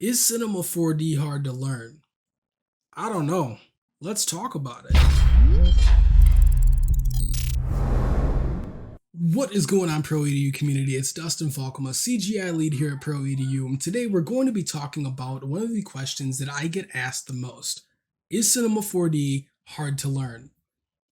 Is Cinema 4D hard to learn? I don't know. Let's talk about it. What is going on, Pro EDU community? It's Dustin Valkema, CGI lead here at Pro EDU, and today we're going to be talking about one of the questions that I get asked the most. Is Cinema 4D hard to learn?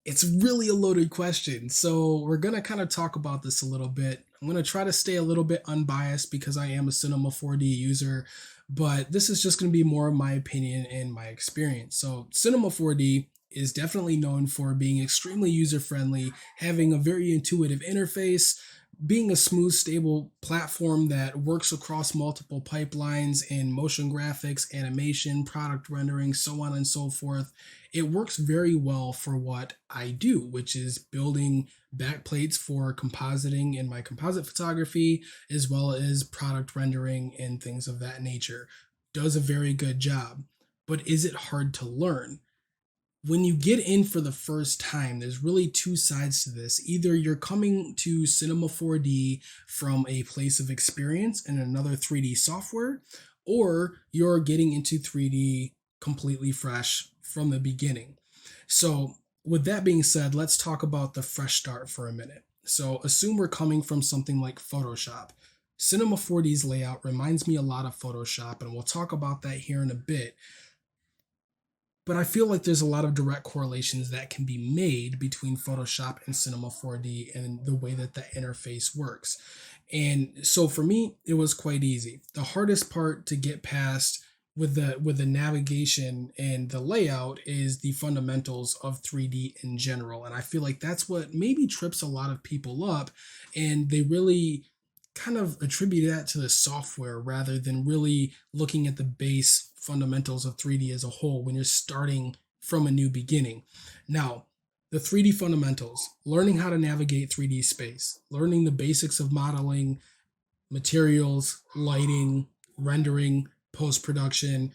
It's really a loaded question, so we're going to kind of talk about this a little bit. I'm going to try to stay a little bit unbiased because I am a Cinema 4D user, but this is just going to be more of my opinion and my experience. So Cinema 4D is definitely known for being extremely user-friendly, having a very intuitive interface, being a smooth, stable platform that works across multiple pipelines in motion graphics, animation, product rendering, so on and so forth. It works very well for what I do, which is building backplates for compositing in my composite photography, as well as product rendering and things of that nature. Does a very good job. But is it hard to learn? When you get in for the first time, there's really two sides to this. Either you're coming to Cinema 4D from a place of experience in another 3D software, or you're getting into 3D completely fresh from the beginning. So with that being said, let's talk about the fresh start for a minute. So assume we're coming from something like Photoshop. Cinema 4D's layout reminds me a lot of Photoshop, and we'll talk about that here in a bit. But I feel like there's a lot of direct correlations that can be made between Photoshop and Cinema 4D and the way that the interface works. And so for me, it was quite easy. The hardest part to get past with the navigation and the layout is the fundamentals of 3D in general. And I feel like that's what maybe trips a lot of people up, and they really kind of attribute that to the software rather than really looking at the base fundamentals of 3D as a whole when you're starting from a new beginning. Now, the 3D fundamentals, learning how to navigate 3D space, learning the basics of modeling, materials, lighting, rendering, post-production,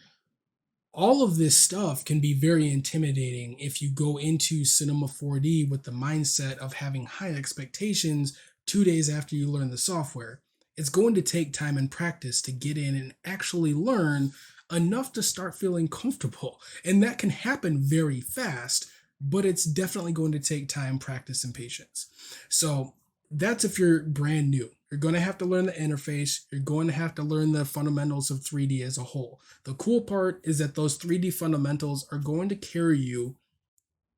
all of this stuff can be very intimidating if you go into Cinema 4D with the mindset of having high expectations 2 days after you learn the software. It's going to take time and practice to get in and actually learn enough to start feeling comfortable. And that can happen very fast, but it's definitely going to take time, practice, and patience. So that's if you're brand new. You're going to have to learn the interface. You're going to have to learn the fundamentals of 3D as a whole. The cool part is that those 3D fundamentals are going to carry you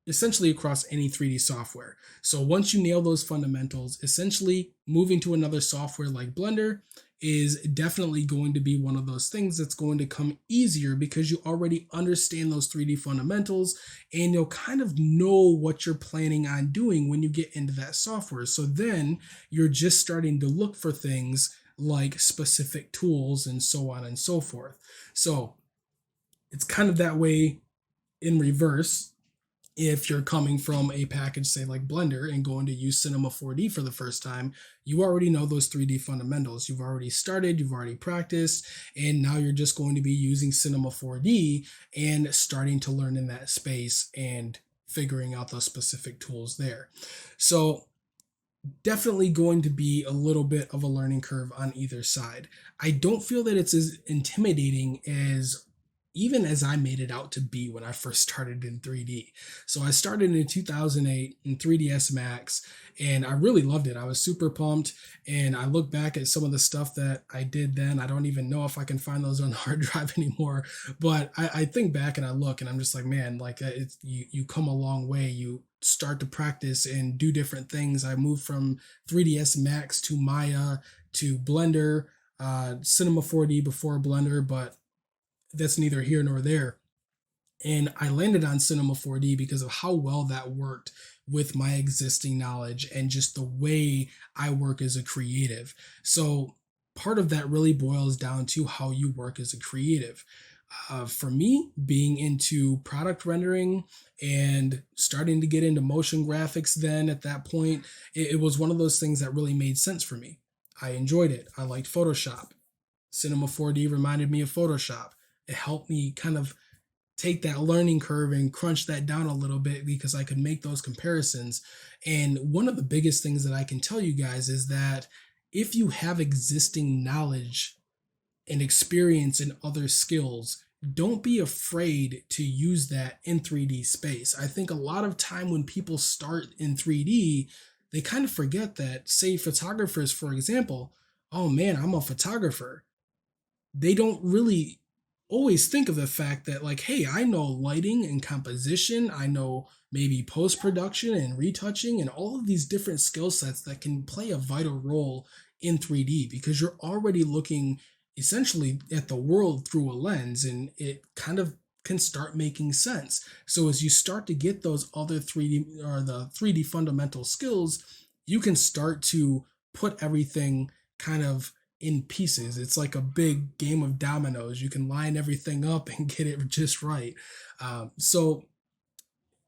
essentially across any 3D software. So once you nail those fundamentals, essentially moving to another software like Blender is definitely going to be one of those things that's going to come easier because you already understand those 3D fundamentals and you'll kind of know what you're planning on doing when you get into that software. So then you're just starting to look for things like specific tools and so on and so forth. So it's kind of that way in reverse. If you're coming from a package, say like Blender, and going to use Cinema 4D for the first time, you already know those 3D fundamentals. You've already started, you've already practiced, and now you're just going to be using Cinema 4D and starting to learn in that space and figuring out those specific tools there. So definitely going to be a little bit of a learning curve on either side. I don't feel that it's as intimidating as even as I made it out to be when I first started in 3D. So I started in 2008 in 3ds Max, and I really loved it. I was super pumped, and I look back at some of the stuff that I did then. I don't even know if I can find those on the hard drive anymore, but I think back and I look and I'm just like, man, like you come a long way. You start to practice and do different things. I moved from 3ds Max to Maya to Blender, Cinema 4D before Blender, but that's neither here nor there. And I landed on Cinema 4D because of how well that worked with my existing knowledge and just the way I work as a creative. So part of that really boils down to how you work as a creative. For me, being into product rendering and starting to get into motion graphics then at that point, it was one of those things that really made sense for me. I enjoyed it. I liked Photoshop. Cinema 4D reminded me of Photoshop. It helped me kind of take that learning curve and crunch that down a little bit because I could make those comparisons. And one of the biggest things that I can tell you guys is that if you have existing knowledge and experience in other skills, don't be afraid to use that in 3D space. I think a lot of time when people start in 3D, they kind of forget that, say, photographers, for example, oh man, I'm a photographer. They don't really always think of the fact that, like, hey, I know lighting and composition, I know maybe post production and retouching and all of these different skill sets that can play a vital role in 3D, because you're already looking essentially at the world through a lens, and it kind of can start making sense. So as you start to get those other 3D or the 3D fundamental skills, you can start to put everything kind of in pieces. It's like a big game of dominoes. You can line everything up and get it just right. So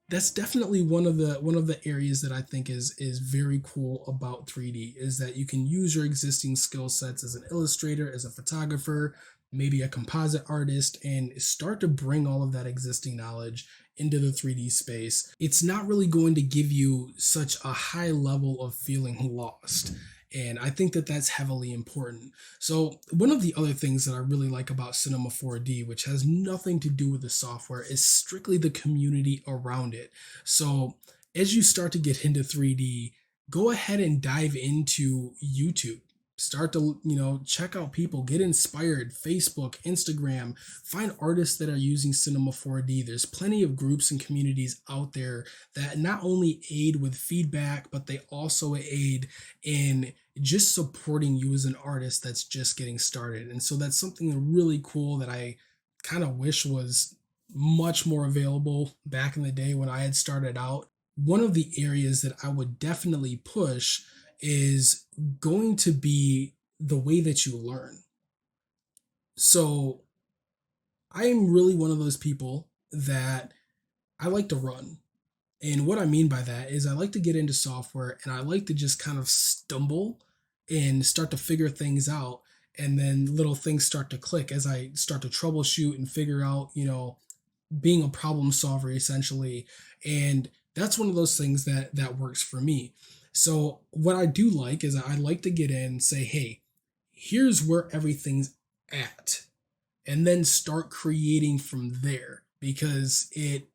that's definitely one of the areas that I think is very cool about 3D, is that you can use your existing skill sets as an illustrator, as a photographer, maybe a composite artist, and start to bring all of that existing knowledge into the 3D space. It's not really going to give you such a high level of feeling lost. And I think that that's heavily important. So, one of the other things that I really like about Cinema 4D, which has nothing to do with the software, is strictly the community around it. So, as you start to get into 3D, go ahead and dive into YouTube. Start to, check out people, get inspired, Facebook, Instagram, find artists that are using Cinema 4D. There's plenty of groups and communities out there that not only aid with feedback, but they also aid in just supporting you as an artist that's just getting started. And so that's something really cool that I kind of wish was much more available back in the day when I had started out. One of the areas that I would definitely push is going to be the way that you learn. So I am really one of those people that I like to run. And what I mean by that is I like to get into software and I like to just kind of stumble and start to figure things out. And then little things start to click as I start to troubleshoot and figure out, being a problem solver essentially. And that's one of those things that works for me. So what I do like is I like to get in and say, hey, here's where everything's at, and then start creating from there, because it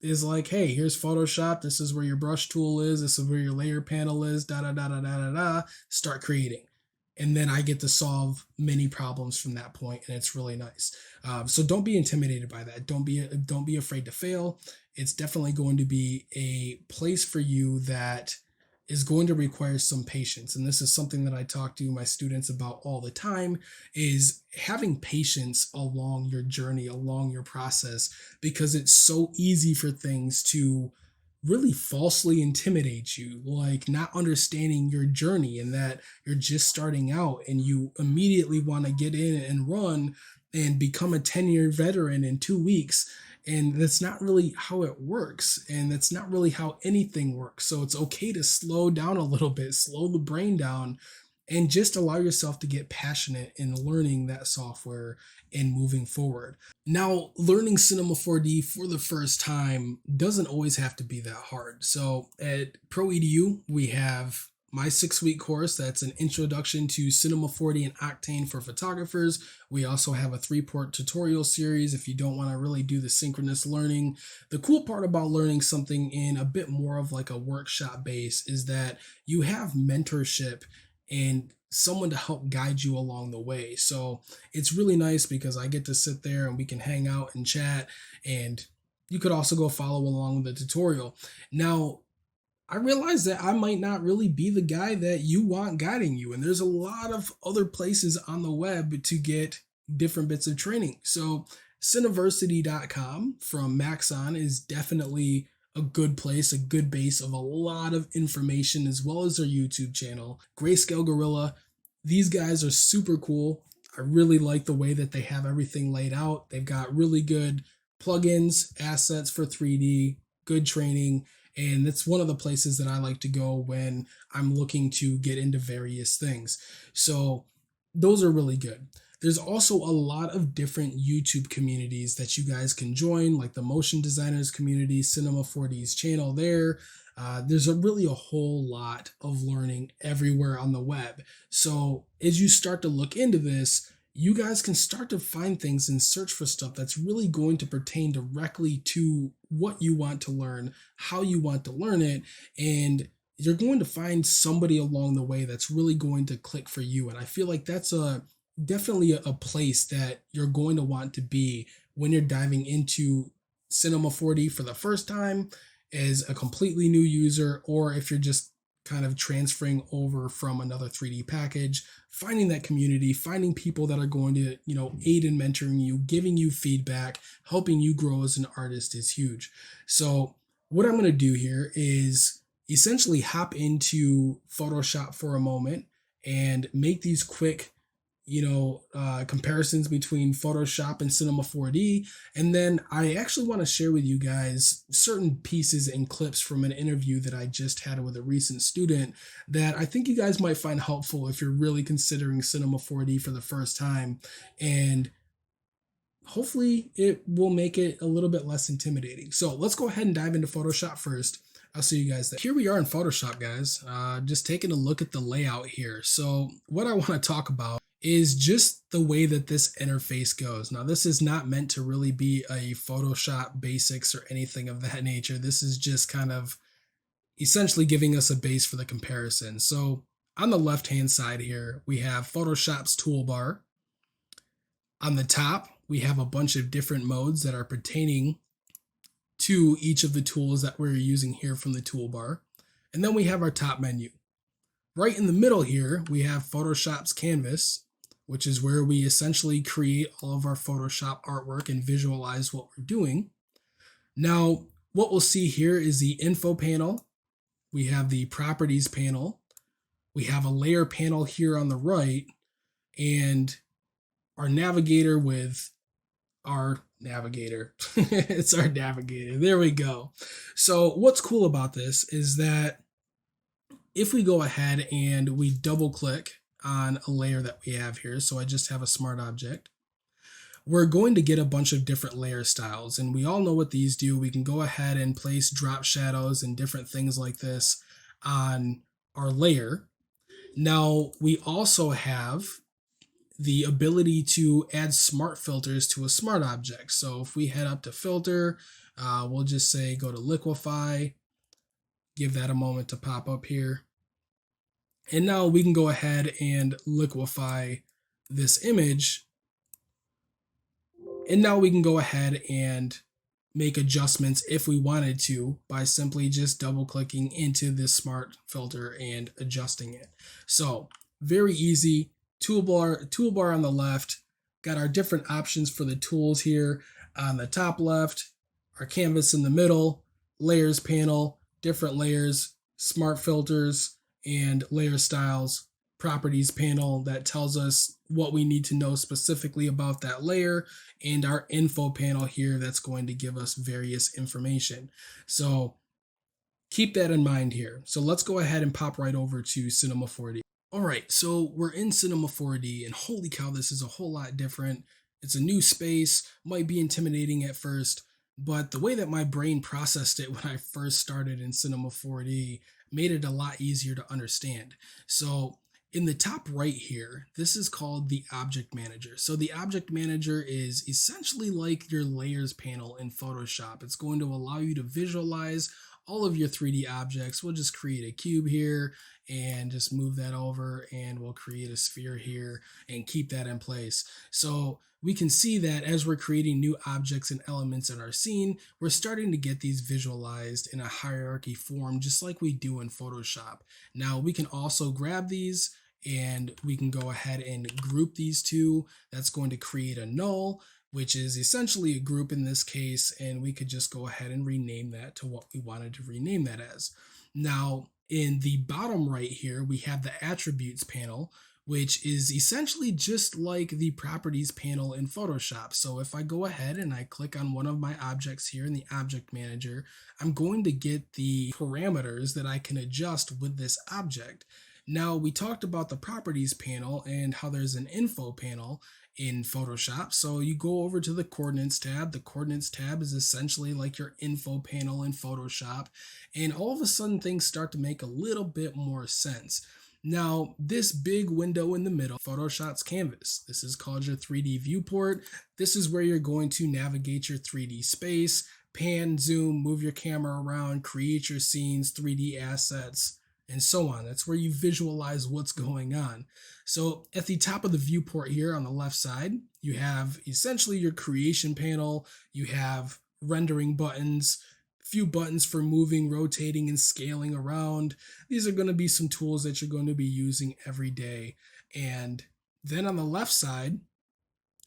is like, hey, here's Photoshop, this is where your brush tool is, this is where your layer panel is, da da da da da da da. Start creating, and then I get to solve many problems from that point, and it's really nice. So don't be intimidated by that. Don't be afraid to fail. It's definitely going to be a place for you that is going to require some patience, and this is something that I talk to my students about all the time, is having patience along your journey, along your process, because it's so easy for things to really falsely intimidate you, like not understanding your journey and that you're just starting out and you immediately want to get in and run and become a 10-year veteran in 2 weeks. And that's not really how it works. And that's not really how anything works. So it's okay to slow down a little bit, slow the brain down, and just allow yourself to get passionate in learning that software and moving forward. Now, learning Cinema 4D for the first time doesn't always have to be that hard. So at ProEDU, we have my 6-week course that's an introduction to Cinema 4D and Octane for photographers. We also have a 3-part tutorial series if you don't want to really do the synchronous learning. The cool part about learning something in a bit more of like a workshop base is that you have mentorship and someone to help guide you along the way. So it's really nice because I get to sit there and we can hang out and chat, and you could also go follow along with the tutorial. Now, I realize that I might not really be the guy that you want guiding you, and there's a lot of other places on the web to get different bits of training. So Cineversity.com from Maxon is definitely a good place, a good base of a lot of information, as well as their YouTube channel. Grayscale Gorilla, these guys are super cool. I really like the way that they have everything laid out. They've got really good plugins, assets for 3D, good training, and it's one of the places that I like to go when I'm looking to get into various things. So those are really good. There's also a lot of different YouTube communities that you guys can join, like the Motion Designers community, Cinema 4D's channel there. There's really a whole lot of learning everywhere on the web. So as you start to look into this, you guys can start to find things and search for stuff that's really going to pertain directly to what you want to learn, how you want to learn it, and you're going to find somebody along the way that's really going to click for you. And I feel like that's a definitely a place that you're going to want to be when you're diving into Cinema 4D for the first time as a completely new user, or if you're just kind of transferring over from another 3D package, finding that community, finding people that are going to, aid in mentoring you, giving you feedback, helping you grow as an artist is huge. So what I'm going to do here is essentially hop into Photoshop for a moment and make these quick comparisons between Photoshop and Cinema 4D. And then I actually want to share with you guys certain pieces and clips from an interview that I just had with a recent student that I think you guys might find helpful if you're really considering Cinema 4D for the first time. And hopefully it will make it a little bit less intimidating. So let's go ahead and dive into Photoshop first. I'll see you guys there. Here we are in Photoshop, guys. Just taking a look at the layout here. So what I want to talk about is just the way that this interface goes. Now, this is not meant to really be a Photoshop basics or anything of that nature. This is just kind of essentially giving us a base for the comparison. So on the left-hand side here, we have Photoshop's toolbar. On the top, we have a bunch of different modes that are pertaining to each of the tools that we're using here from the toolbar. And then we have our top menu. Right in the middle here, we have Photoshop's canvas, which is where we essentially create all of our Photoshop artwork and visualize what we're doing. Now, what we'll see here is the info panel. We have the properties panel. We have a layer panel here on the right, and our navigator with our navigator. It's our navigator. There we go. So what's cool about this is that if we go ahead and we double click on a layer that we have here, so I just have a smart object, we're going to get a bunch of different layer styles, and we all know what these do. We can go ahead and place drop shadows and different things like this on our layer. Now, we also have the ability to add smart filters to a smart object. So if we head up to filter, we'll just say go to liquify, give that a moment to pop up here. And now we can go ahead and liquify this image. And now we can go ahead and make adjustments if we wanted to by simply just double clicking into this smart filter and adjusting it. So very easy. Toolbar on the left, got our different options for the tools here on the top left, our canvas in the middle, layers panel, different layers, smart filters, and layer styles, properties panel that tells us what we need to know specifically about that layer, and our info panel here that's going to give us various information. So keep that in mind here. So let's go ahead and pop right over to Cinema 4D. All right, so we're in Cinema 4D, and holy cow, this is a whole lot different. It's a new space, might be intimidating at first, but the way that my brain processed it when I first started in Cinema 4D made it a lot easier to understand. So in the top right here, this is called the Object Manager. So the Object Manager is essentially like your layers panel in Photoshop. It's going to allow you to visualize all of your 3D objects. We'll just create a cube here and just move that over, and we'll create a sphere here and keep that in place. So we can see that as we're creating new objects and elements in our scene, we're starting to get these visualized in a hierarchy form, just like we do in Photoshop. Now we can also grab these and we can go ahead and group these two. That's going to create a null, which is essentially a group in this case, and we could just go ahead and rename that to what we wanted to rename that as. Now, in the bottom right here, we have the attributes panel, which is essentially just like the properties panel in Photoshop. So if I go ahead and I click on one of my objects here in the Object Manager, I'm going to get the parameters that I can adjust with this object. Now, we talked about the properties panel and how there's an info panel in Photoshop. So you go over to the coordinates tab. The coordinates tab is essentially like your info panel in Photoshop. And all of a sudden things start to make a little bit more sense. Now, this big window in the middle, Photoshop's canvas. This is called your 3D viewport. This is where you're going to navigate your 3D space, pan, zoom, move your camera around, create your scenes, 3D assets, and so on. That's where you visualize what's going on. So at the top of the viewport here on the left side, you have essentially your creation panel. You have rendering buttons, few buttons for moving, rotating, and scaling around. These are going to be some tools that you're going to be using every day. And then on the left side,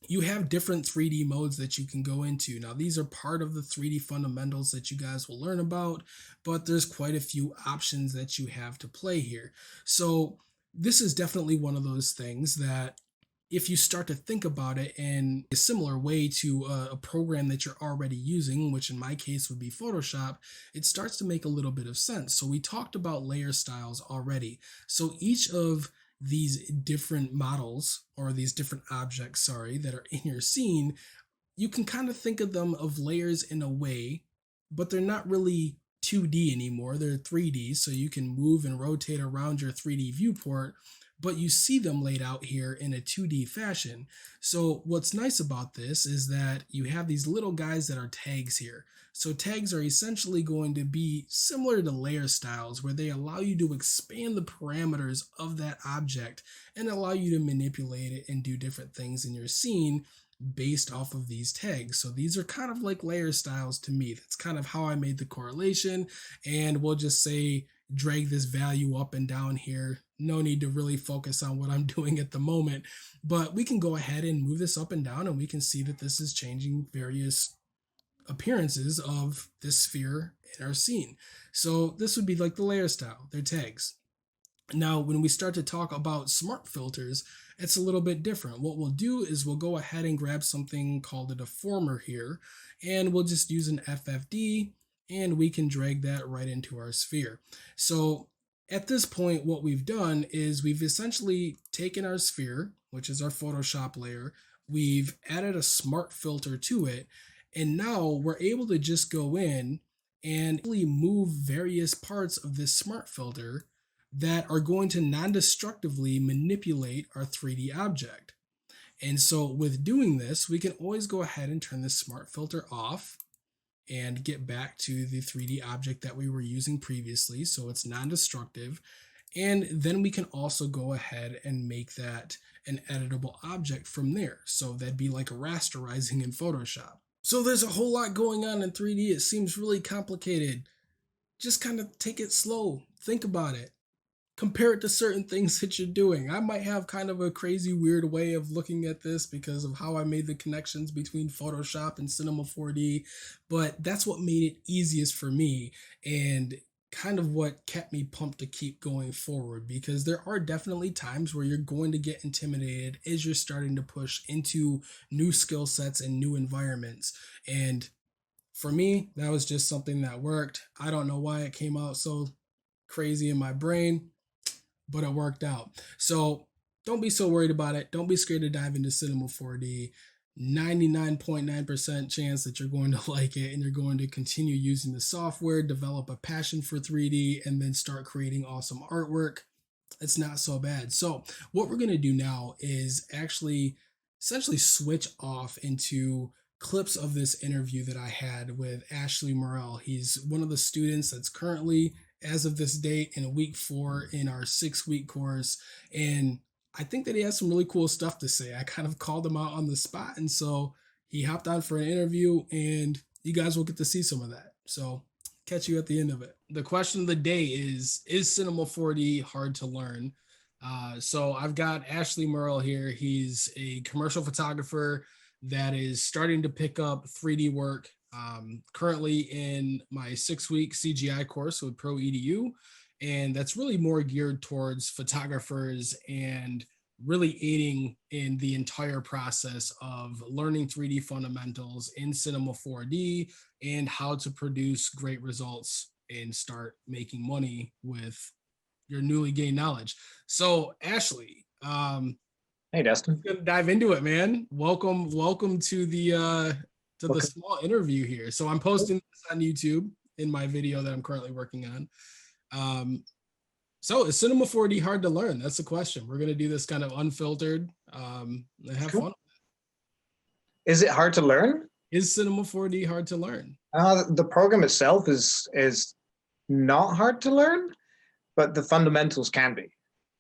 you have different 3D modes that you can go into. Now, these are part of the 3D fundamentals that you guys will learn about, but there's quite a few options that you have to play here. So, this is definitely one of those things that if you start to think about it in a similar way to a program that you're already using, which in my case would be Photoshop, it starts to make a little bit of sense. So we talked about layer styles already. So each of these different models or these different objects, sorry, that are in your scene, you can kind of think of them of layers in a way, but they're not really 2D anymore. They're 3D, so you can move and rotate around your 3D viewport, but you see them laid out here in a 2D fashion. So what's nice about this is that you have these little guys that are tags here. So tags are essentially going to be similar to layer styles where they allow you to expand the parameters of that object and allow you to manipulate it and do different things in your scene based off of these tags. So these are kind of like layer styles to me. That's kind of how I made the correlation. And we'll just say drag this value up and down here. No need to really focus on what I'm doing at the moment, but we can go ahead and move this up and down and we can see that this is changing various appearances of this sphere in our scene. So this would be like the layer style, they're tags. Now, when we start to talk about smart filters, it's a little bit different. What we'll do is we'll go ahead and grab something called a deformer here, and we'll just use an FFD, and we can drag that right into our sphere. So at this point, what we've done is we've essentially taken our sphere, which is our Photoshop layer, we've added a smart filter to it, and now we're able to just go in and really move various parts of this smart filter that are going to non-destructively manipulate our 3D object. And so with doing this, we can always go ahead and turn this smart filter off and get back to the 3D object that we were using previously, so it's non-destructive. And then we can also go ahead and make that an editable object from there. So that'd be like rasterizing in Photoshop. So there's a whole lot going on in 3D. It seems really complicated. Just kind of take it slow. Think about it. Compare it to certain things that you're doing. I might have kind of a crazy, weird way of looking at this because of how I made the connections between Photoshop and Cinema 4D, but that's what made it easiest for me and kind of what kept me pumped to keep going forward, because there are definitely times where you're going to get intimidated as you're starting to push into new skill sets and new environments. And for me, that was just something that worked. I don't know why it came out so crazy in my brain, but it worked out. So don't be so worried about it. Don't be scared to dive into Cinema 4D. 99.9% chance that you're going to like it and you're going to continue using the software, develop a passion for 3D, and then start creating awesome artwork. It's not so bad. So what we're going to do now is actually essentially switch off into clips of this interview that I had with Ashley Murrel. He's one of the students that's currently, as of this date, in week 4 in our 6-week course. And I think that he has some really cool stuff to say. I kind of called him out on the spot. And so he hopped on for an interview and you guys will get to see some of that. So catch you at the end of it. The question of the day is Cinema 4D hard to learn? So I've got Ashley Murrel here. He's a commercial photographer that is starting to pick up 3D work. Currently in my 6-week CGI course with Pro EDU, and that's really more geared towards photographers and really aiding in the entire process of learning 3D fundamentals in Cinema 4D and how to produce great results and start making money with your newly gained knowledge. So Ashley, Hey, Dustin. gonna dive into it, man. Welcome to the Okay. small interview here. So I'm posting this on YouTube in my video that I'm currently working on. So is Cinema 4D hard to learn? That's the question. We're gonna do this kind of unfiltered, and have Cool. fun. Is it hard to learn? Is Cinema 4D hard to learn? The program itself is not hard to learn, but the fundamentals can be.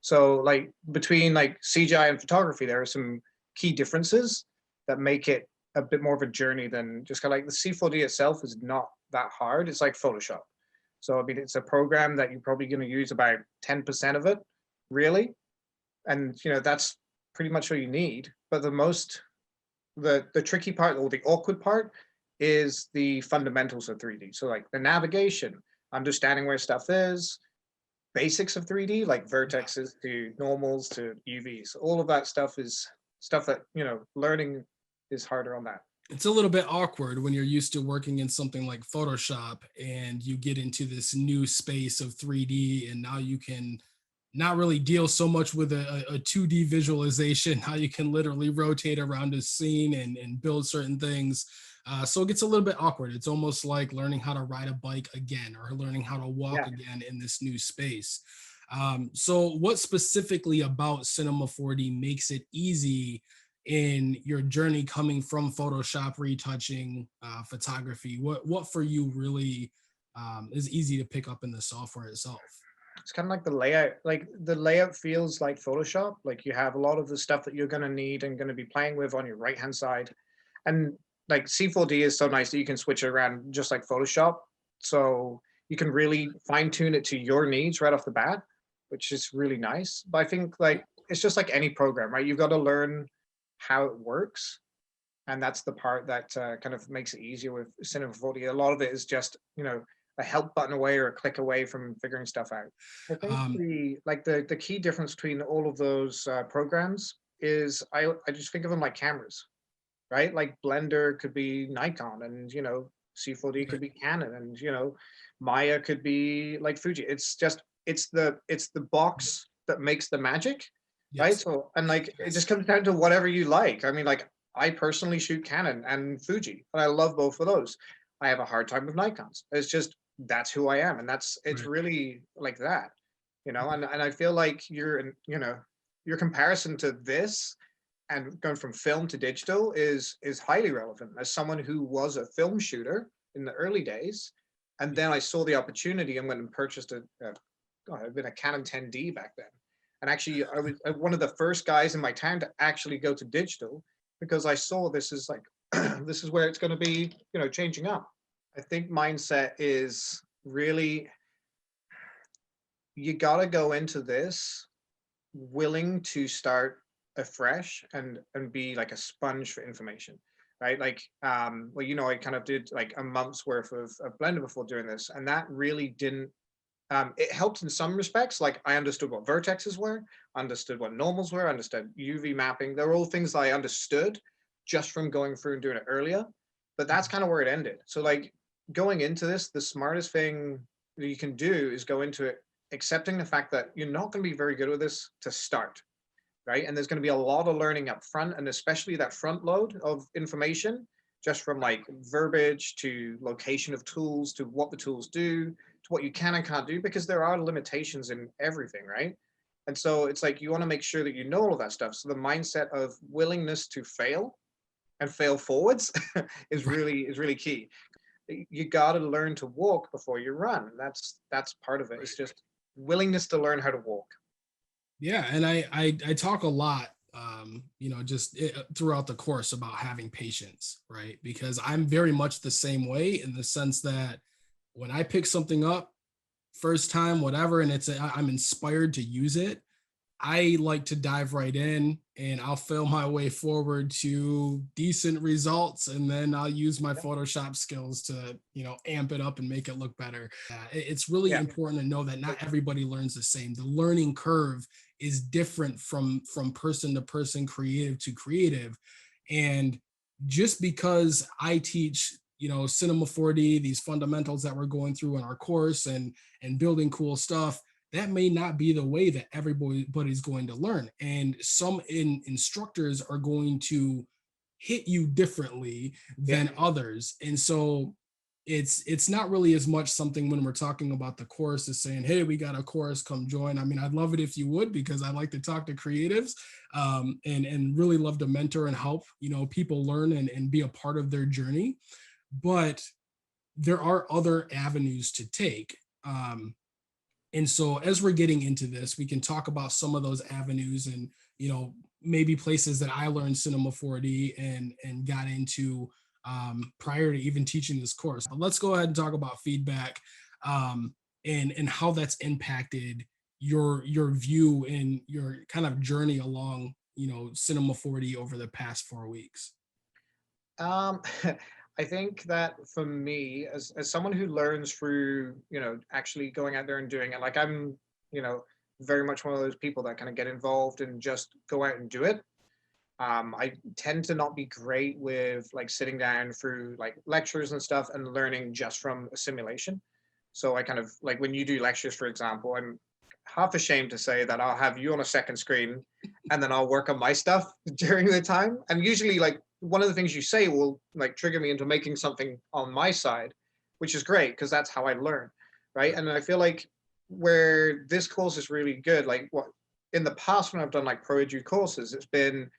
So like between like CGI and photography, there are some key differences that make it a bit more of a journey than just kind of like the C4D itself is not that hard. It's like Photoshop. So I mean, it's a program that you're probably going to use about 10% of it, really, and that's pretty much all you need. But the tricky part or the awkward part is the fundamentals of 3D. So like the navigation, understanding where stuff is, basics of 3D, like Yeah. vertexes to normals to UVs. All of that stuff is stuff that, learning is harder on that. It's a little bit awkward when you're used to working in something like Photoshop and you get into this new space of 3D, and now you can not really deal so much with a 2D visualization, how you can literally rotate around a scene and build certain things. So it gets a little bit awkward. It's almost like learning how to ride a bike again or learning how to walk Yeah. again in this new space. So, what specifically about Cinema 4D makes it easy in your journey coming from Photoshop, retouching, photography? What for you really is easy to pick up in the software itself? It's kind of like the layout. Like the layout feels like Photoshop. Like you have a lot of the stuff that you're going to need and going to be playing with on your right hand side. And like C4D is so nice that you can switch it around just like Photoshop. So you can really fine tune it to your needs right off the bat, which is really nice. But I think like it's just like any program, right? You've got to learn how it works. And that's the part that kind of makes it easier with Cinema 4D. A lot of it is just, a help button away or a click away from figuring stuff out. I think Um, the key difference between all of those programs is I just think of them like cameras, right? Like Blender could be Nikon, and C4D could right. be Canon, and Maya could be like Fuji. It's the box that makes the magic, right? Yes. So and like it just Yes. comes down to whatever you like. I mean, like I personally shoot Canon and Fuji, and I love both of those. I have a hard time with Nikons. It's just that's who I am, and it's Right. really like that, and I feel like your comparison to this and going from film to digital is highly relevant. As someone who was a film shooter in the early days, and Yeah. then I saw the opportunity and went and purchased God, I've been a Canon 10D back then, and actually I was one of the first guys in my town to actually go to digital because I saw this is like this is where it's going to be, changing up. I think mindset is really you got to go into this willing to start afresh and be like a sponge for information, right? Like well, I kind of did like a month's worth of Blender before doing this, and that really didn't it helped in some respects. Like I understood what vertexes were, understood what normals were, understood UV mapping. They're all things that I understood just from going through and doing it earlier, but that's kind of where it ended. So like going into this, the smartest thing that you can do is go into it accepting the fact that you're not going to be very good with this to start, right? And there's going to be a lot of learning up front, and especially that front load of information, just from like verbiage to location of tools to what the tools do to what you can and can't do, because there are limitations in everything, right? And so it's like you want to make sure that you know all of that stuff. So the mindset of willingness to fail and fail forwards Right. is really key. You got to learn to walk before you run. That's part of it. It's Right. just willingness to learn how to walk. Yeah, and I talk a lot, just throughout the course about having patience, right? Because I'm very much the same way in the sense that when I pick something up first time, whatever, and I'm inspired to use it, I like to dive right in and I'll fail my way forward to decent results, and then I'll use my Photoshop skills to, amp it up and make it look better. It's really Yeah. important to know that not everybody learns the same. The learning curve is different from person to person, creative to creative. And just because I teach, Cinema 4D, these fundamentals that we're going through in our course and building cool stuff, that may not be the way that everybody's going to learn. And some instructors are going to hit you differently Yeah. than others. And so it's not really as much something when we're talking about the course as saying, hey, we got a course, come join. I mean, I'd love it if you would, because I like to talk to creatives, and really love to mentor and help, people learn and be a part of their journey. But there are other avenues to take. And so as we're getting into this, we can talk about some of those avenues, and maybe places that I learned Cinema 4D and got into prior to even teaching this course. But let's go ahead and talk about feedback, and how that's impacted your view and your kind of journey along Cinema 4D over the past 4 weeks. Um, I think that for me, as someone who learns through, actually going out there and doing it, like I'm, you know, very much one of those people that kind of get involved and just go out and do it. I tend to not be great with like sitting down through like lectures and stuff and learning just from a simulation. So I kind of like when you do lectures, for example, I'm half ashamed to say that I'll have you on a second screen and then I'll work on my stuff during the time. And usually like one of the things you say will like trigger me into making something on my side, which is great because that's how I learn. Right. And I feel like where this course is really good, like what in the past when I've done like pro edu courses, it's been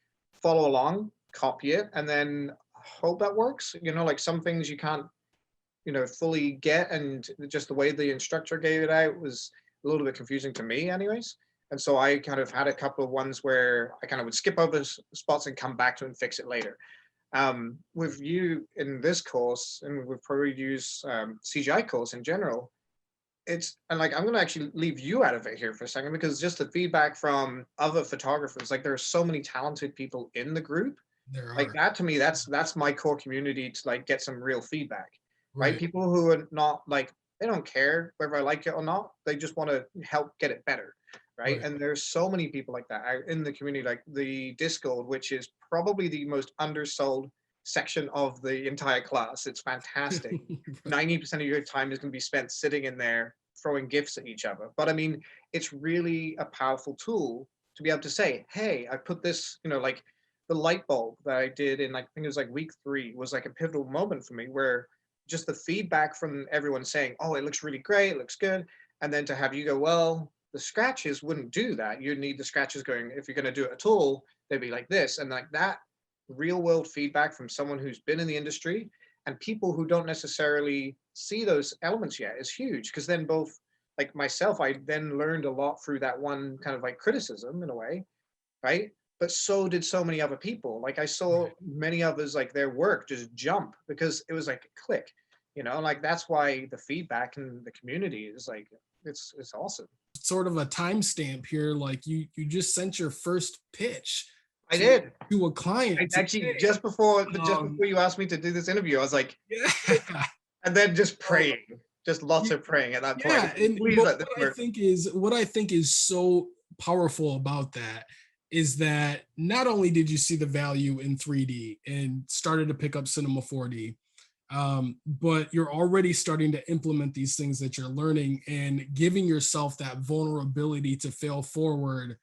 follow along, copy it, and then hope that works. Like some things you can't, fully get, and just the way the instructor gave it out was a little bit confusing to me, anyways. And so I kind of had a couple of ones where I kind of would skip over spots and come back to and fix it later. With you in this course, and with Pro Review's CGI course in general, it's and like I'm gonna actually leave you out of it here for a second because just the feedback from other photographers, like there are so many talented people in the group, There like are. that to me, that's my core community to like get some real feedback, right? Right. People who are not like they don't care whether I like it or not, they just want to help get it better, right? Right. And there's so many people like that out in the community, like the Discord, which is probably the most undersold section of the entire class. It's fantastic. Right. 90% of your time is going to be spent sitting in there throwing gifts at each other. But I mean, it's really a powerful tool to be able to say, hey, I put this, like the light bulb that I did in like, I think it was like week 3 was like a pivotal moment for me where just the feedback from everyone saying, oh, it looks really great, it looks good. And then to have you go, well, the scratches wouldn't do that. You need the scratches going, if you're going to do it at all, they'd be like this. And like that real world feedback from someone who's been in the industry and people who don't necessarily see those elements yet is huge. Because then both like myself, I then learned a lot through that one kind of like criticism in a way, right? But so did so many other people. Like I saw Right. many others like their work just jump because it was like a click, like that's why the feedback in the community is like it's awesome. Sort of a timestamp here, like you just sent your first pitch I to did. a client Actually today. just before you asked me to do this interview, I was like, Yeah. and then just So, praying, just lots of praying at that point. yeah, and Please but let this work. what I think is so powerful about that is that not only did you see the value in 3D and started to pick up Cinema 4D, but you're already starting to implement these things that you're learning and giving yourself that vulnerability to fail forward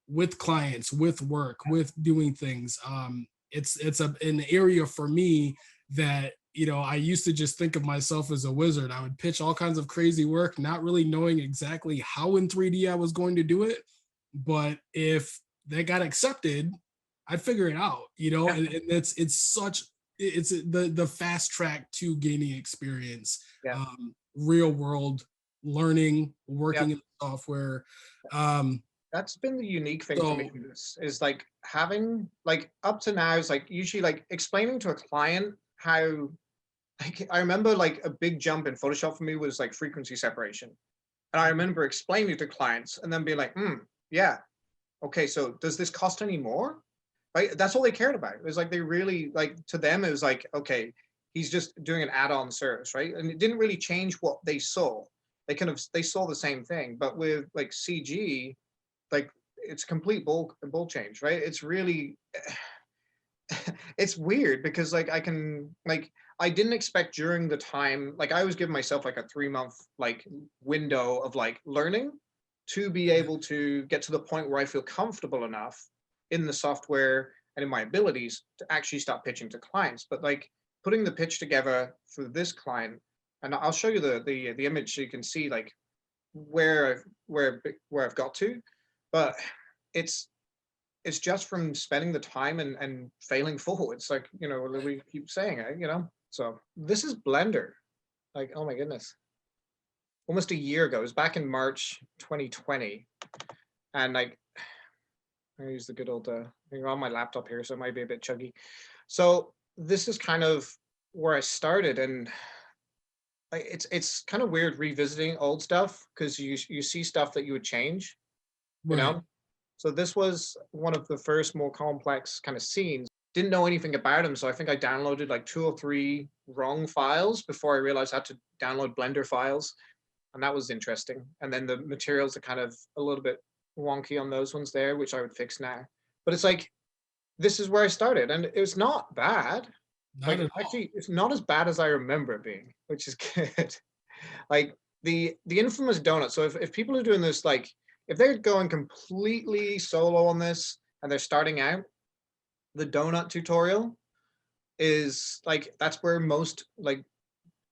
with clients, with work, with doing things. An area for me that I used to just think of myself as a wizard. I would pitch all kinds of crazy work, not really knowing exactly how in 3D I was going to do it. But if they got accepted, I'd figure it out, Yeah, and it's the fast track to gaining experience, yeah, real world learning, yeah. working in software. Um, That's been the unique thing for me so is like having like up to now is like usually like explaining to a client how like I remember like a big jump in Photoshop for me was like frequency separation. And I remember explaining to clients and then being like, yeah, okay, so does this cost any more? Right? That's all they cared about. It was like they really like to them, it was like, okay, he's just doing an add-on service, right? And it didn't really change what they saw. They saw the same thing, but with like CG, like it's complete bull change, right? It's really it's weird because like I can like I didn't expect during the time like I was giving myself like a 3 month like window of like learning to be yeah, able to get to the point where I feel comfortable enough in the software and in my abilities to actually start pitching to clients. But like putting the pitch together for this client, and I'll show you the image so you can see like where I've got to, but it's it's just from spending the time and failing forwards, like, you know, we keep saying it, you know. So this is Blender, like, oh my goodness, almost a year ago. It was back in March 2020, and like I use the good old thing on my laptop here, so it might be a bit chuggy. So this is kind of where I started, and it's kind of weird revisiting old stuff because you see stuff that you would change, you Right. know. So this was one of the first more complex kind of scenes. Didn't know anything about them, so I think I downloaded like 2 or 3 wrong files before I realized I had to download Blender files, and that was interesting. And then the materials are kind of a little bit wonky on those ones there, which I would fix now. But it's like this is where I started, and it was not bad. Not Like at all. actually, it's not as bad as I remember it being, which is good. Like the infamous donut. So if people are doing this, like if they're going completely solo on this and they're starting out, the donut tutorial is like that's where most like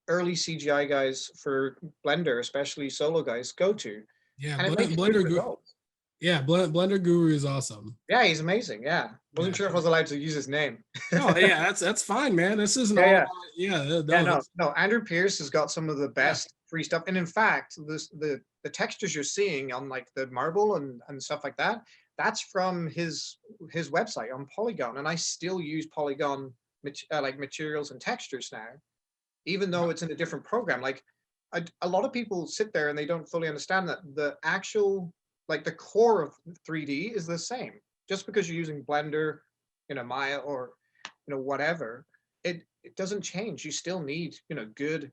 early CGI guys for Blender, especially solo guys, go to, Yeah, and it makes good results. Yeah, Blender Guru is awesome. Yeah, he's amazing. Yeah, wasn't Yeah. sure if I was allowed to use his name. No, yeah, that's fine, man. This isn't Yeah, all yeah. about yeah, Yeah, no, no, this no. Andrew Pierce has got some of the yeah, best free stuff, and in fact, the textures you're seeing on like the marble and stuff like that, that's from his website on Polygon, and I still use Polygon like materials and textures now, even though it's in a different program. Like a lot of people sit there and they don't fully understand that the actual like the core of 3D is the same. Just because you're using Blender, you know, Maya or you know whatever, it doesn't change. You still need, you know, good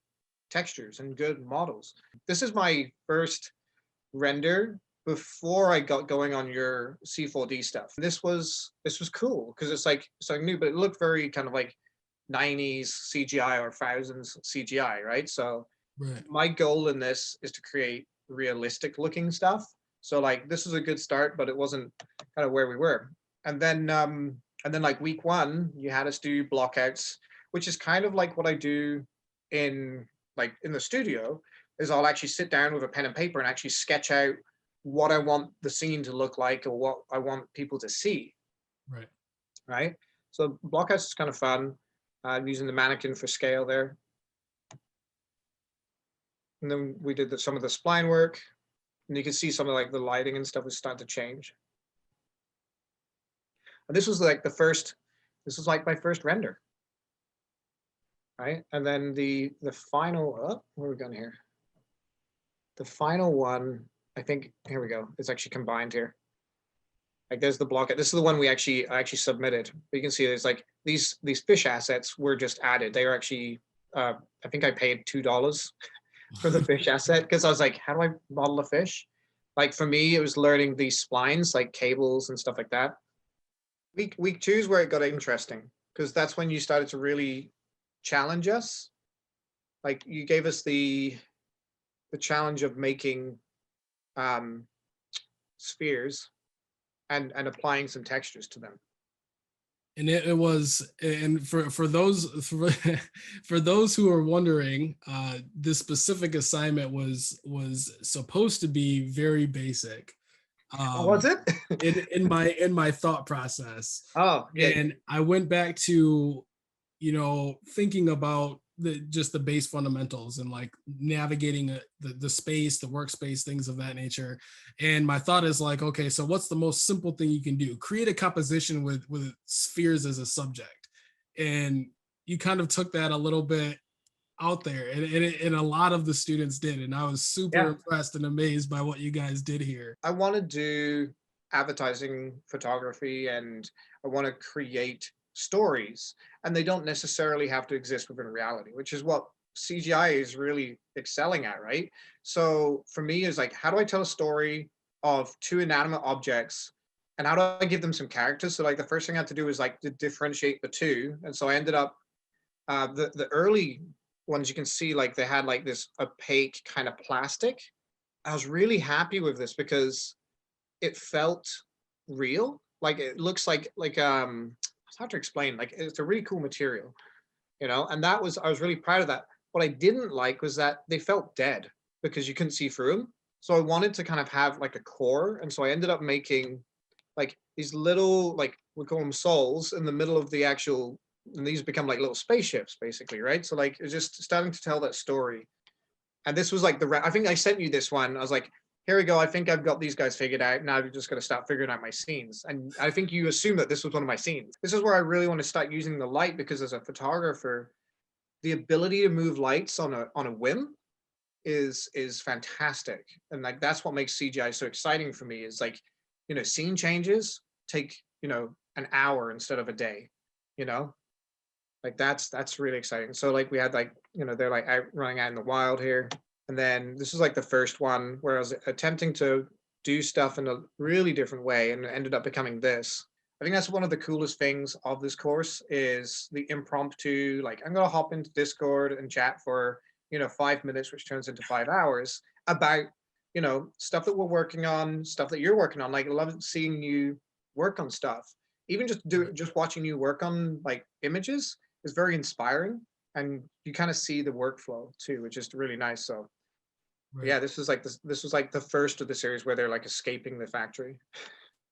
textures and good models. This is my first render before I got going on your C4D stuff. This was cool because it's like new, but it looked very kind of like 90s CGI or thousands CGI, right? So right. my goal in this is to create realistic looking stuff. So like this is a good start, but it wasn't kind of where we were. And then like week one, you had us do blockouts, which is kind of like what I do in like in the studio, is I'll actually sit down with a pen and paper and actually sketch out what I want the scene to look like or what I want people to see, Right. right? So blockouts is kind of fun. I'm using the mannequin for scale there. And then we did some of the spline work, and you can see some of like the lighting and stuff was starting to change. And this was like this was like my first render, right? And then the final, oh, where are we going here? The final one, I think, here we go. It's actually combined here. Like there's the block. This is the one I actually submitted. But you can see there's like these fish assets were just added. They were actually, I think I paid $2 for the fish asset because I was like, how do I model a fish? Like for me, it was learning these splines, like cables and stuff like that. Week two is where it got interesting because that's when you started to really challenge us. Like you gave us the challenge of making spheres and applying some textures to them. And it was, and for those for those who are wondering, this specific assignment was supposed to be very basic. Oh, was it? In my thought process, Oh, yeah. and I went back to, you know, thinking about just the base fundamentals and like navigating the space, the workspace, things of that nature. And my thought is like, okay, so what's the most simple thing you can do? Create a composition with spheres as a subject. And you kind of took that a little bit out there, and a lot of the students did, and I was super Yeah. impressed and amazed by what you guys did here. I want to do advertising photography and I want to create stories, and they don't necessarily have to exist within reality, which is what CGI is really excelling at, right? So for me, is like, how do I tell a story of two inanimate objects, and how do I give them some characters? So like the first thing I had to do was like to differentiate the two, and so I ended up the early ones you can see like they had like this opaque kind of plastic. I was really happy with this because it felt real. Like it looks like it's hard to explain. Like it's a really cool material. and that was, I was really proud of that. What I didn't like was that they felt dead because you couldn't see through them. So I wanted to kind of have like a core. And so I ended up making like these little, like we call them souls in the middle of the actual, and these become like little spaceships basically, right? So like it's just starting to tell that story. And this was like I think I sent you this one. I was like, here we go. I think I've got these guys figured out. Now I'm just going to start figuring out my scenes. And I think you assume that this was one of my scenes. This is where I really want to start using the light, because as a photographer, the ability to move lights on a whim is fantastic. And like that's what makes CGI so exciting for me, is like, scene changes take, an hour instead of a day, you know? Like that's really exciting. So like we had like, they're like running out in the wild here. And then this is like the first one where I was attempting to do stuff in a really different way, and it ended up becoming this. I think that's one of the coolest things of this course is the impromptu, like I'm gonna hop into Discord and chat for, 5 minutes, which turns into 5 hours about, stuff that we're working on, stuff that you're working on. Like I love seeing you work on stuff. Even just watching you work on like images is very inspiring, and you kind of see the workflow too, which is really nice. So Right. yeah, this was like the first of the series where they're like escaping the factory.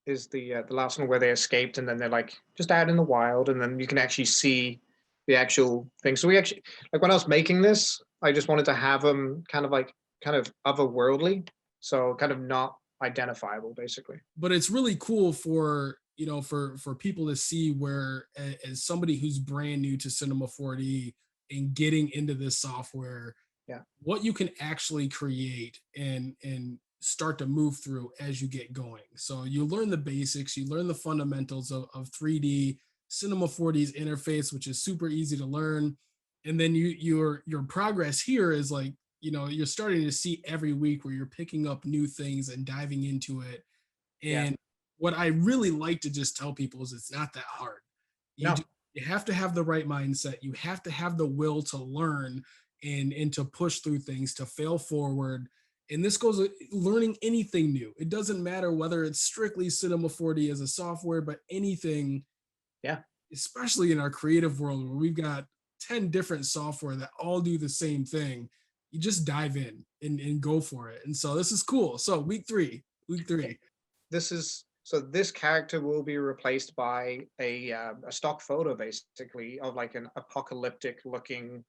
Is the last one where they escaped, and then they're like just out in the wild, and then you can actually see the actual thing. So we actually, like when I was making this, I just wanted to have them kind of otherworldly, so kind of not identifiable basically. But it's really cool for, for people to see where, as somebody who's brand new to Cinema 4D and getting into this software, Yeah. what you can actually create and start to move through as you get going. So you learn the basics, you learn the fundamentals of 3D. Cinema 4D's interface, which is super easy to learn, and then your progress here is like, you're starting to see every week where you're picking up new things and diving into it. Yeah. And what I really like to just tell people is it's not that hard. You No. do, you have to have the right mindset. You have to have the will to learn and to push through things, to fail forward. And this goes with learning anything new. It doesn't matter whether it's strictly Cinema 4D as a software, but anything, Yeah. especially in our creative world where we've got 10 different software that all do the same thing. You just dive in and go for it. And so this is cool. So week three. This character will be replaced by a stock photo basically of like an apocalyptic looking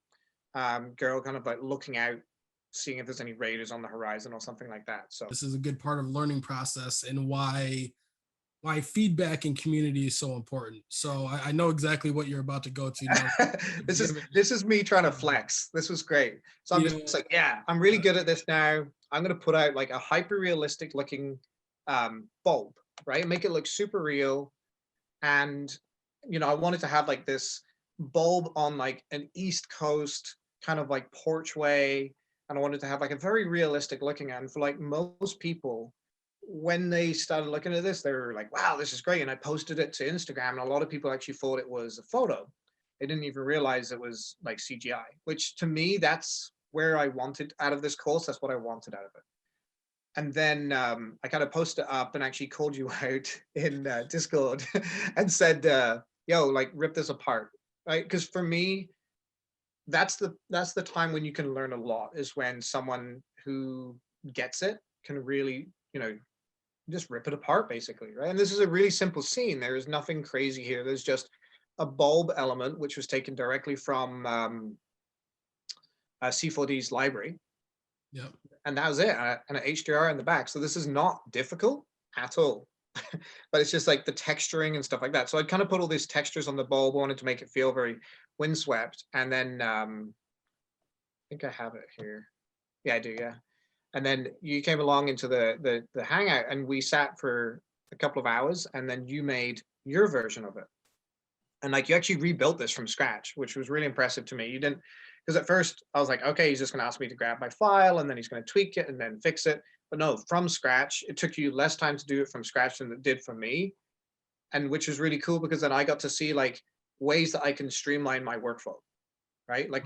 girl, kind of like looking out, seeing if there's any raiders on the horizon or something like that. So This is a good part of learning process and why feedback and community is so important. So I know exactly what you're about to go to now. this is me trying to flex. This was great. So I'm just like, yeah, I'm really good at this now. I'm gonna put out like a hyper realistic looking bulb, right? Make it look super real. And I wanted to have like this bulb on like an East Coast kind of like porchway, and I wanted to have like a very realistic looking. And for like most people, when they started looking at this, they were like, wow, this is great. And I posted it to Instagram, and a lot of people actually thought it was a photo. They didn't even realize it was like CGI, which to me, that's where I wanted out of this course. That's what I wanted out of it. And then I kind of posted it up and actually called you out in Discord and said, yo, like rip this apart, right? Because for me, that's the time when you can learn a lot, is when someone who gets it can really, just rip it apart basically, right? And this is a really simple scene. There is nothing crazy here. There's just a bulb element, which was taken directly from C4D's library. Yeah. And that was it, and an HDR in the back. So this is not difficult at all. But it's just like the texturing and stuff like that. So I kind of put all these textures on the bulb. I wanted to make it feel very windswept. And then I think I have it here. Yeah, I do. Yeah. And then you came along into the hangout, and we sat for a couple of hours, and then you made your version of it. And like you actually rebuilt this from scratch, which was really impressive to me. You didn't, because at first I was like, okay, he's just going to ask me to grab my file, and then he's going to tweak it and then fix it. But no, from scratch, it took you less time to do it from scratch than it did for me. And which was really cool, because then I got to see like ways that I can streamline my workflow, right? Like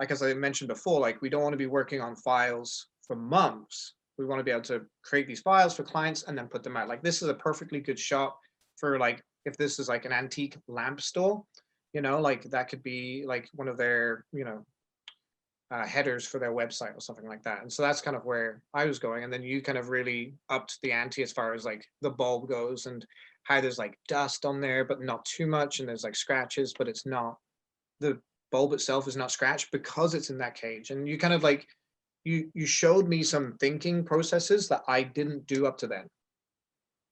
as I mentioned before, like we don't want to be working on files for months. We want to be able to create these files for clients and then put them out. Like this is a perfectly good shot for like, if this is like an antique lamp store, like that could be like one of their, headers for their website or something like that. And so that's kind of where I was going. And then you kind of really upped the ante as far as like the bulb goes, and how there's like dust on there, but not too much. And there's like scratches, but it's not, the bulb itself is not scratched because it's in that cage. And you kind of like, you showed me some thinking processes that I didn't do up to then.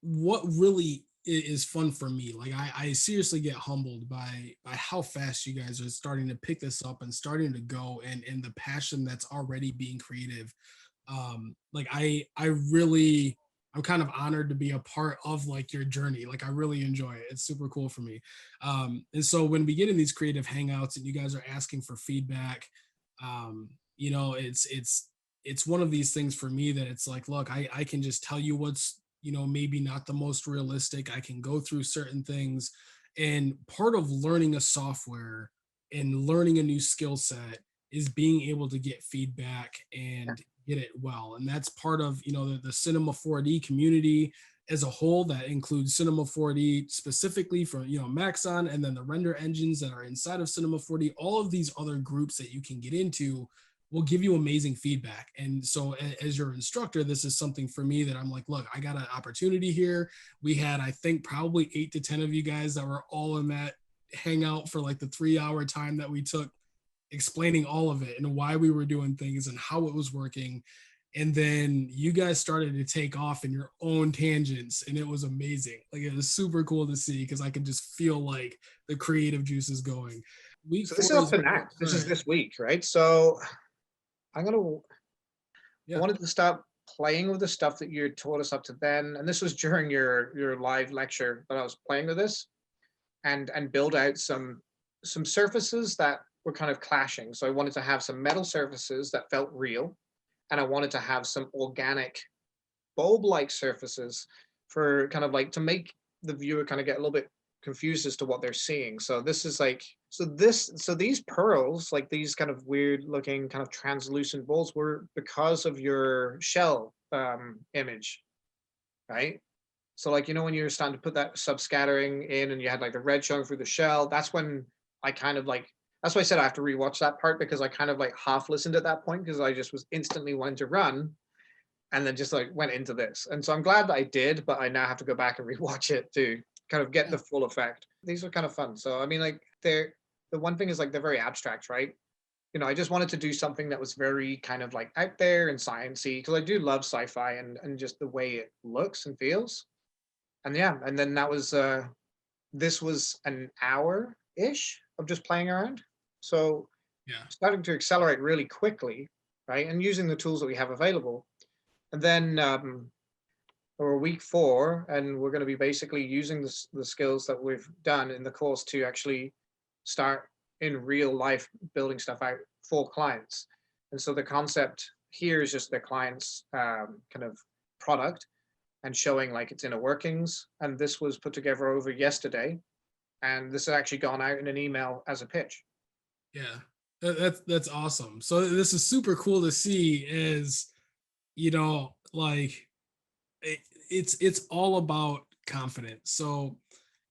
What really is fun for me, like I seriously get humbled by how fast you guys are starting to pick this up and starting to go, and the passion that's already being creative. Like I really, I'm kind of honored to be a part of like your journey. Like I really enjoy it. It's super cool for me. And so when we get in these creative hangouts and you guys are asking for feedback, you know, it's one of these things for me that it's like, look, I can just tell you what's, you know, maybe not the most realistic. I can go through certain things. And part of learning a software and learning a new skill set is being able to get feedback Yeah. and get it well. And that's part of, you know, the Cinema 4D community as a whole. That includes Cinema 4D specifically for, you know, Maxon, and then the render engines that are inside of Cinema 4D. All of these other groups that you can get into will give you amazing feedback. And so as your instructor, this is something for me that I'm like, look, I got an opportunity here. We had, I think, probably 8 to 10 of you guys that were all in that hangout for like the 3 hour time that we took explaining all of it and why we were doing things and how it was working. And then you guys started to take off in your own tangents, and it was amazing. Like it was super cool to see because I could just feel like the creative juices going. Week So this is four up is to now. all This is right. this week, right? So I'm gonna I Yeah. wanted to start playing with the stuff that you taught us up to then, and this was during your live lecture that I was playing with this, and build out some surfaces that were kind of clashing. So I wanted to have some metal surfaces that felt real, and I wanted to have some organic bulb-like surfaces for kind of like to make the viewer kind of get a little bit confused as to what they're seeing. So this is like, so these pearls, like these kind of weird looking kind of translucent balls, were because of your shell image, right? So like, when you're starting to put that subscattering in and you had like the red showing through the shell, that's when I kind of like, that's why I said I have to rewatch that part, because I kind of like half listened at that point because I just was instantly wanting to run, and then just like went into this. And so I'm glad that I did, but I now have to go back and rewatch it to kind of get Yeah. the full effect. These are kind of fun. So I mean, like the one thing is like they're very abstract, right? I just wanted to do something that was very kind of like out there and sciencey, because I do love sci-fi and just the way it looks and feels. And yeah, and then that was this was an hour ish of just playing around. So Yeah. starting to accelerate really quickly, right? And using the tools that we have available. And then or week 4, and we're going to be basically using the skills that we've done in the course to actually start in real life building stuff out for clients. And so the concept here is just the client's kind of product, and showing like its inner workings. And this was put together over yesterday, and this has actually gone out in an email as a pitch. Yeah. That's awesome. So this is super cool to see as, you know, like it's all about confidence. So,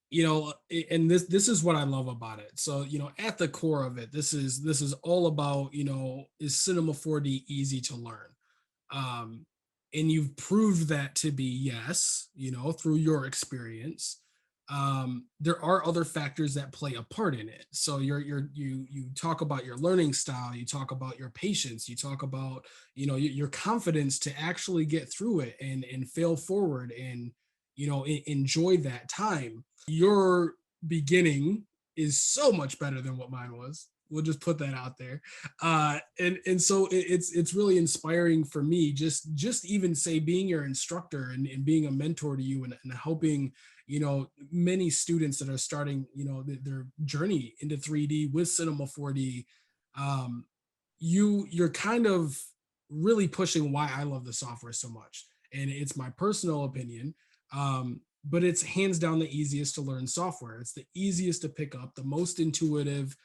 you know, and this is what I love about it. So, you know, at the core of it, this is all about, you know, is Cinema 4D easy to learn? Um, and you've proved that to be yes, you know, through your experience. There are other factors that play a part in it. So you talk about your learning style, you talk about your patience, you talk about, you know, your confidence to actually get through it and fail forward and, you know, enjoy that time. Your beginning is so much better than what mine was. We'll just put that out there. And so it's really inspiring for me, just even say being your instructor and being a mentor to you, and helping, you know, many students that are starting, you know, their journey into 3D with Cinema 4D. um, you're kind of really pushing why I love the software so much. And it's my personal opinion, but it's hands down the easiest to learn software. It's the easiest to pick up, the most intuitive.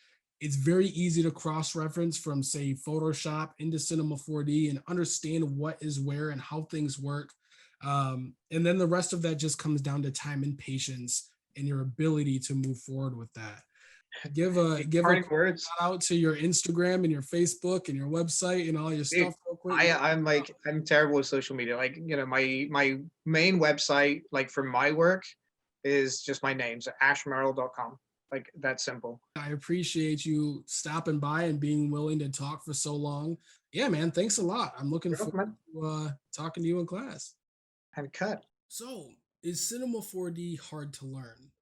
It's very easy to cross reference from, say, Photoshop into Cinema 4D and understand what is where and how things work. And then the rest of that just comes down to time and patience and your ability to move forward with that. Give Any a parting quick words? shout out to your Instagram and your Facebook and your website and all your Dude, stuff real quick. I'm terrible with social media. Like, my main website, like for my work, is just my name, so ashmurrel.com. Like that simple. I appreciate you stopping by and being willing to talk for so long. Yeah, man, thanks a lot. I'm looking You're welcome, forward man. to talking to you in class. And cut. So, is Cinema 4D hard to learn?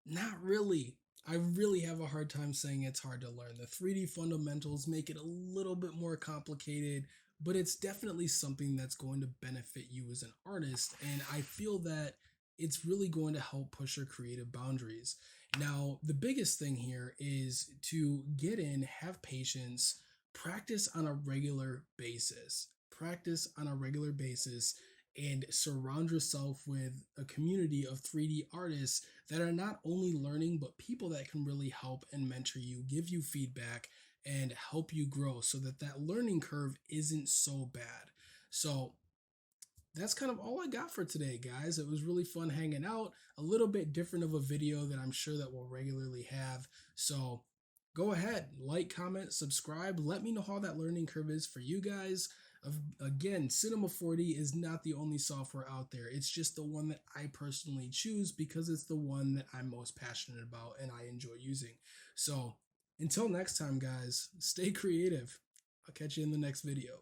Not really. I really have a hard time saying it's hard to learn. The 3D fundamentals make it a little bit more complicated, but it's definitely something that's going to benefit you as an artist. And I feel that it's really going to help push your creative boundaries. Now, the biggest thing here is to get in, have patience, practice on a regular basis. Practice on a regular basis and surround yourself with a community of 3D artists that are not only learning, but people that can really help and mentor you, give you feedback, and help you grow so that that learning curve isn't so bad. So that's kind of all I got for today, guys. It was really fun hanging out. A little bit different of a video that I'm sure that we'll regularly have. So go ahead, like, comment, subscribe. Let me know how that learning curve is for you guys. Again, Cinema 4D is not the only software out there. It's just the one that I personally choose because it's the one that I'm most passionate about and I enjoy using. So until next time, guys, stay creative. I'll catch you in the next video.